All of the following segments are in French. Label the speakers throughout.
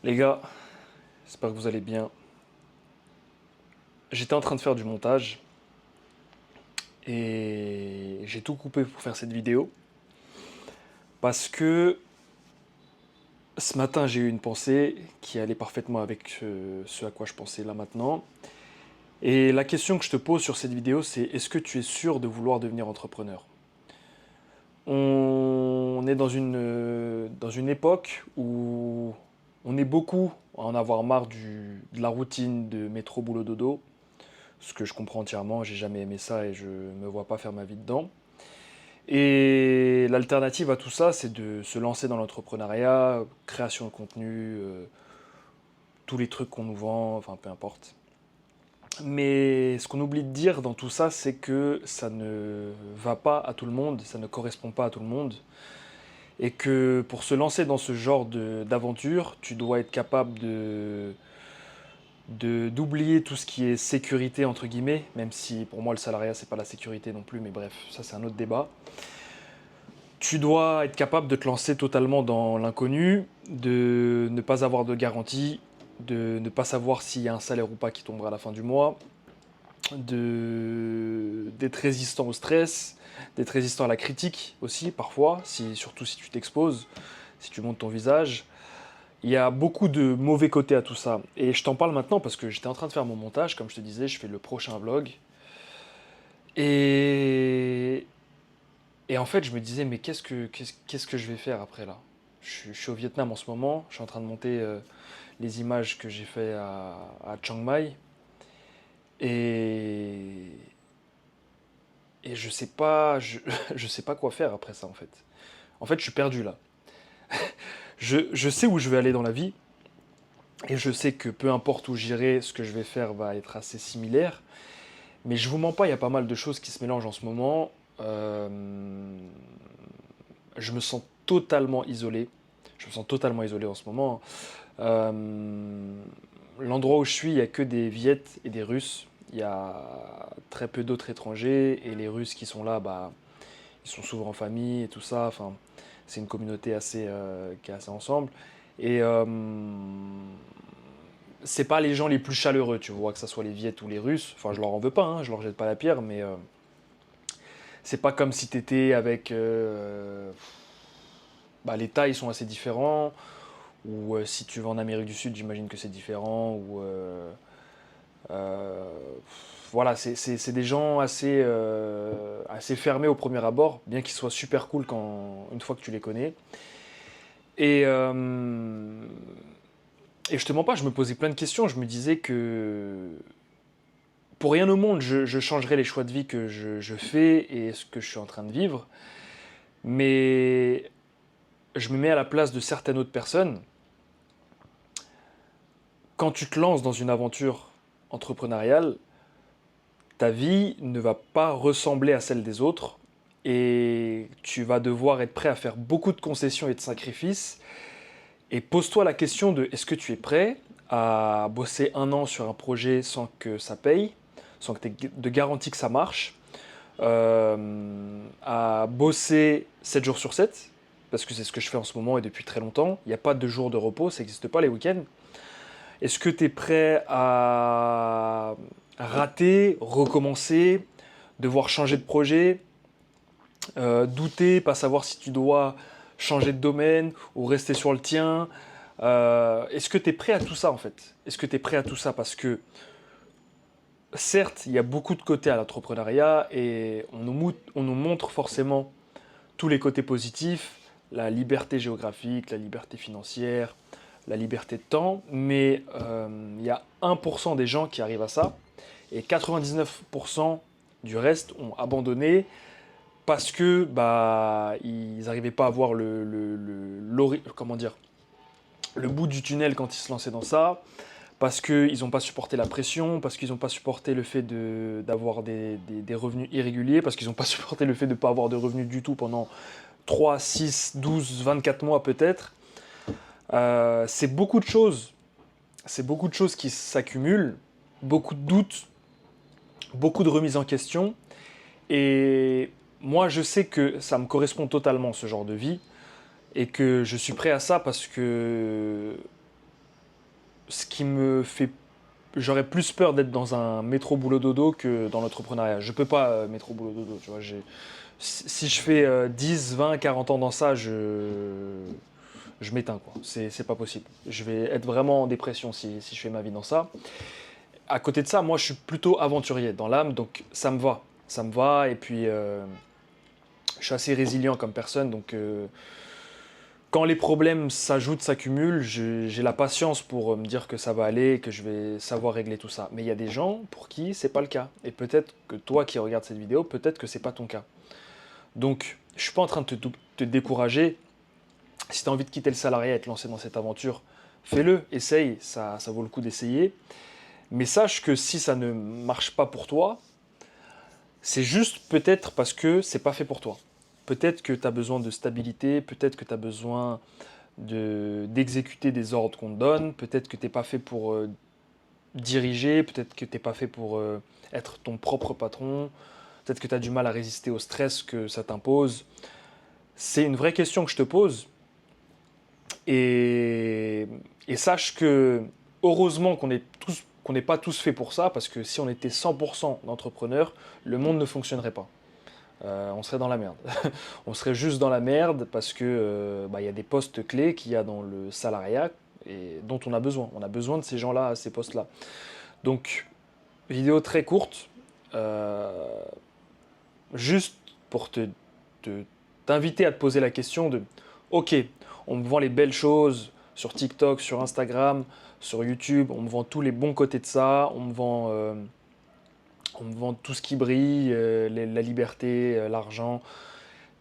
Speaker 1: Les gars, j'espère que vous allez bien. J'étais en train de faire du montage et j'ai tout coupé pour faire cette vidéo parce que ce matin j'ai eu une pensée qui allait parfaitement avec ce à quoi je pensais là maintenant. Et la question que je te pose sur cette vidéo, c'est est-ce que tu es sûr de vouloir devenir entrepreneur? On est dans une époque où on est beaucoup à en avoir marre de la routine de métro boulot dodo. Ce que je comprends entièrement, j'ai jamais aimé ça et je me vois pas faire ma vie dedans. Et l'alternative à tout ça, c'est de se lancer dans l'entrepreneuriat, création de contenu, tous les trucs qu'on nous vend, enfin peu importe. Mais ce qu'on oublie de dire dans tout ça, c'est que ça ne va pas à tout le monde, ça ne correspond pas à tout le monde. Et que pour se lancer dans ce genre d'aventure, tu dois être capable d'oublier tout ce qui est sécurité entre guillemets, même si pour moi le salariat c'est pas la sécurité non plus, mais bref, ça c'est un autre débat. Tu dois être capable de te lancer totalement dans l'inconnu, de ne pas avoir de garantie, de ne pas savoir s'il y a un salaire ou pas qui tombera à la fin du mois, d'être résistant au stress, d'être résistant à la critique aussi parfois, surtout si tu t'exposes, si tu montes ton visage. Il y a beaucoup de mauvais côtés à tout ça. Et je t'en parle maintenant parce que j'étais en train de faire mon montage, comme je te disais, je fais le prochain vlog. Et, et en fait, je me disais, mais qu'est-ce que je vais faire après là? Je suis au Vietnam en ce moment, je suis en train de monter les images que j'ai fait à Chiang Mai. Et, et je sais pas, je sais pas quoi faire après ça en fait. En fait, je suis perdu là. Je sais où je vais aller dans la vie. Et je sais que peu importe où j'irai, ce que je vais faire va être assez similaire. Mais je vous mens pas, il y a pas mal de choses qui se mélangent en ce moment. Je me sens totalement isolé. Je me sens totalement isolé en ce moment. L'endroit où je suis, il n'y a que des Viettes et des Russes. Il y a très peu d'autres étrangers. Et les Russes qui sont là, bah, ils sont souvent en famille et tout ça. Enfin, c'est une communauté qui est assez ensemble. Et c'est pas les gens les plus chaleureux, tu vois, que ce soit les Viettes ou les Russes. Enfin, je leur en veux pas, hein, je leur jette pas la pierre, mais c'est pas comme si t'étais avec. Bah, les Thaïs sont assez différents. Ou si tu vas en Amérique du Sud, j'imagine que c'est différent. Ou euh, voilà, c'est des gens assez fermés au premier abord, bien qu'ils soient super cool une fois que tu les connais. Et, euh, et je te mens pas, je me posais plein de questions. Je me disais que pour rien au monde, je changerais les choix de vie que je fais et ce que je suis en train de vivre. Mais je me mets à la place de certaines autres personnes. Quand tu te lances dans une aventure entrepreneuriale, ta vie ne va pas ressembler à celle des autres et tu vas devoir être prêt à faire beaucoup de concessions et de sacrifices. Et pose-toi la question de est-ce que tu es prêt à bosser un an sur un projet sans que ça paye, sans que tu aies de garantie que ça marche, à bosser 7 jours sur 7, parce que c'est ce que je fais en ce moment et depuis très longtemps. Il n'y a pas de jours de repos, ça n'existe pas les week-ends. Est-ce que tu es prêt à rater, recommencer, devoir changer de projet, douter, pas savoir si tu dois changer de domaine ou rester sur le tien? Est-ce que tu es prêt à tout ça en fait? Est-ce que tu es prêt à tout ça? Parce que certes, il y a beaucoup de côtés à l'entrepreneuriat et on nous montre forcément tous les côtés positifs, la liberté géographique, la liberté financière, la liberté de temps, mais il y a 1% des gens qui arrivent à ça et 99% du reste ont abandonné parce que bah ils n'arrivaient pas à voir comment dire, le bout du tunnel quand ils se lançaient dans ça, parce qu'ils n'ont pas supporté la pression, parce qu'ils n'ont pas supporté le fait d'avoir des revenus irréguliers, parce qu'ils n'ont pas supporté le fait de ne pas avoir de revenus du tout pendant 3, 6, 12, 24 mois peut-être. C'est beaucoup de choses. C'est beaucoup de choses qui s'accumulent, beaucoup de doutes, beaucoup de remises en question. Et moi, je sais que ça me correspond totalement, ce genre de vie, et que je suis prêt à ça parce que qui me fait... J'aurais plus peur d'être dans un métro boulot dodo que dans l'entrepreneuriat. Je peux pas métro boulot dodo, tu vois. Si je fais 10, 20, 40 ans dans ça, je m'éteins, quoi. C'est pas possible. Je vais être vraiment en dépression si je fais ma vie dans ça. À côté de ça, moi, je suis plutôt aventurier dans l'âme, donc ça me va. Ça me va, et puis je suis assez résilient comme personne, donc quand les problèmes s'ajoutent, s'accumulent, j'ai la patience pour me dire que ça va aller, que je vais savoir régler tout ça. Mais il y a des gens pour qui c'est pas le cas. Et peut-être que toi qui regardes cette vidéo, peut-être que c'est pas ton cas. Donc, je suis pas en train de te décourager. Si tu as envie de quitter le salariat et te lancer dans cette aventure, fais-le, essaye, ça vaut le coup d'essayer. Mais sache que si ça ne marche pas pour toi, c'est juste peut-être parce que c'est pas fait pour toi. Peut-être que tu as besoin de stabilité, peut-être que tu as besoin d'exécuter des ordres qu'on te donne, peut-être que tu n'es pas fait pour diriger, peut-être que tu n'es pas fait pour être ton propre patron, peut-être que tu as du mal à résister au stress que ça t'impose. C'est une vraie question que je te pose. Et, et sache que, heureusement qu'on n'est pas tous faits pour ça, parce que si on était 100% d'entrepreneurs, le monde ne fonctionnerait pas. On serait dans la merde. On serait juste dans la merde parce que y a des postes clés qu'il y a dans le salariat et dont on a besoin. On a besoin de ces gens-là à ces postes-là. Donc, vidéo très courte, juste pour t'inviter à te poser la question de ok, on me vend les belles choses sur TikTok, sur Instagram, sur YouTube, on me vend tous les bons côtés de ça, on me vend tout ce qui brille, la liberté, l'argent.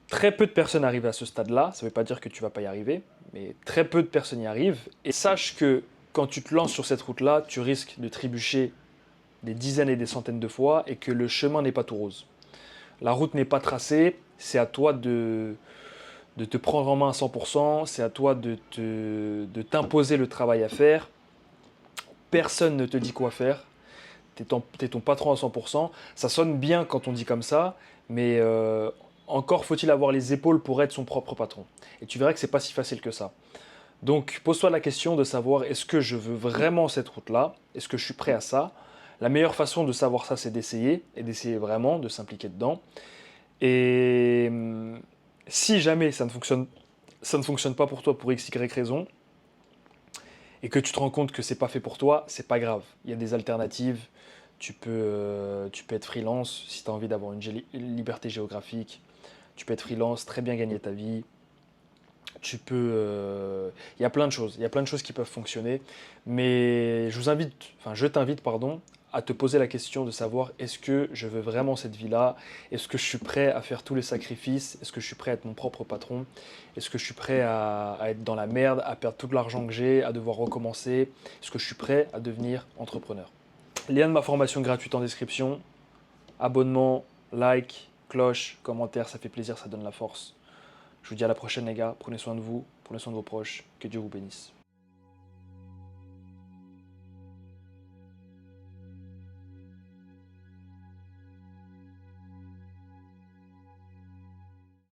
Speaker 1: Très peu de personnes arrivent à ce stade-là, ça ne veut pas dire que tu ne vas pas y arriver, mais très peu de personnes y arrivent. Et sache que quand tu te lances sur cette route-là, tu risques de trébucher des dizaines et des centaines de fois et que le chemin n'est pas tout rose. La route n'est pas tracée, c'est à toi de te prendre en main à 100%, c'est à toi de t'imposer le travail à faire. Personne ne te dit quoi faire, t'es ton patron à 100%. Ça sonne bien quand on dit comme ça, mais encore faut-il avoir les épaules pour être son propre patron. Et tu verras que c'est pas si facile que ça. Donc pose-toi la question de savoir est-ce que je veux vraiment cette route-là? Est-ce que je suis prêt à ça? La meilleure façon de savoir ça, c'est d'essayer, et d'essayer vraiment, de s'impliquer dedans. Et si jamais ça ne fonctionne pas pour toi pour x, y raison, et que tu te rends compte que c'est pas fait pour toi, c'est pas grave. Il y a des alternatives. Tu peux être freelance si tu as envie d'avoir une liberté géographique. Tu peux être freelance, très bien gagner ta vie. Il y a plein de choses. Il y a plein de choses qui peuvent fonctionner. Mais je t'invite, pardon, à te poser la question de savoir est-ce que je veux vraiment cette vie-là? Est-ce que je suis prêt à faire tous les sacrifices? Est-ce que je suis prêt à être mon propre patron? Est-ce que je suis prêt à être dans la merde, à perdre tout l'argent que j'ai, à devoir recommencer? Est-ce que je suis prêt à devenir entrepreneur? Lien de ma formation gratuite en description. Abonnement, like, cloche, commentaire, ça fait plaisir, ça donne la force. Je vous dis à la prochaine les gars, prenez soin de vous, prenez soin de vos proches, que Dieu vous bénisse.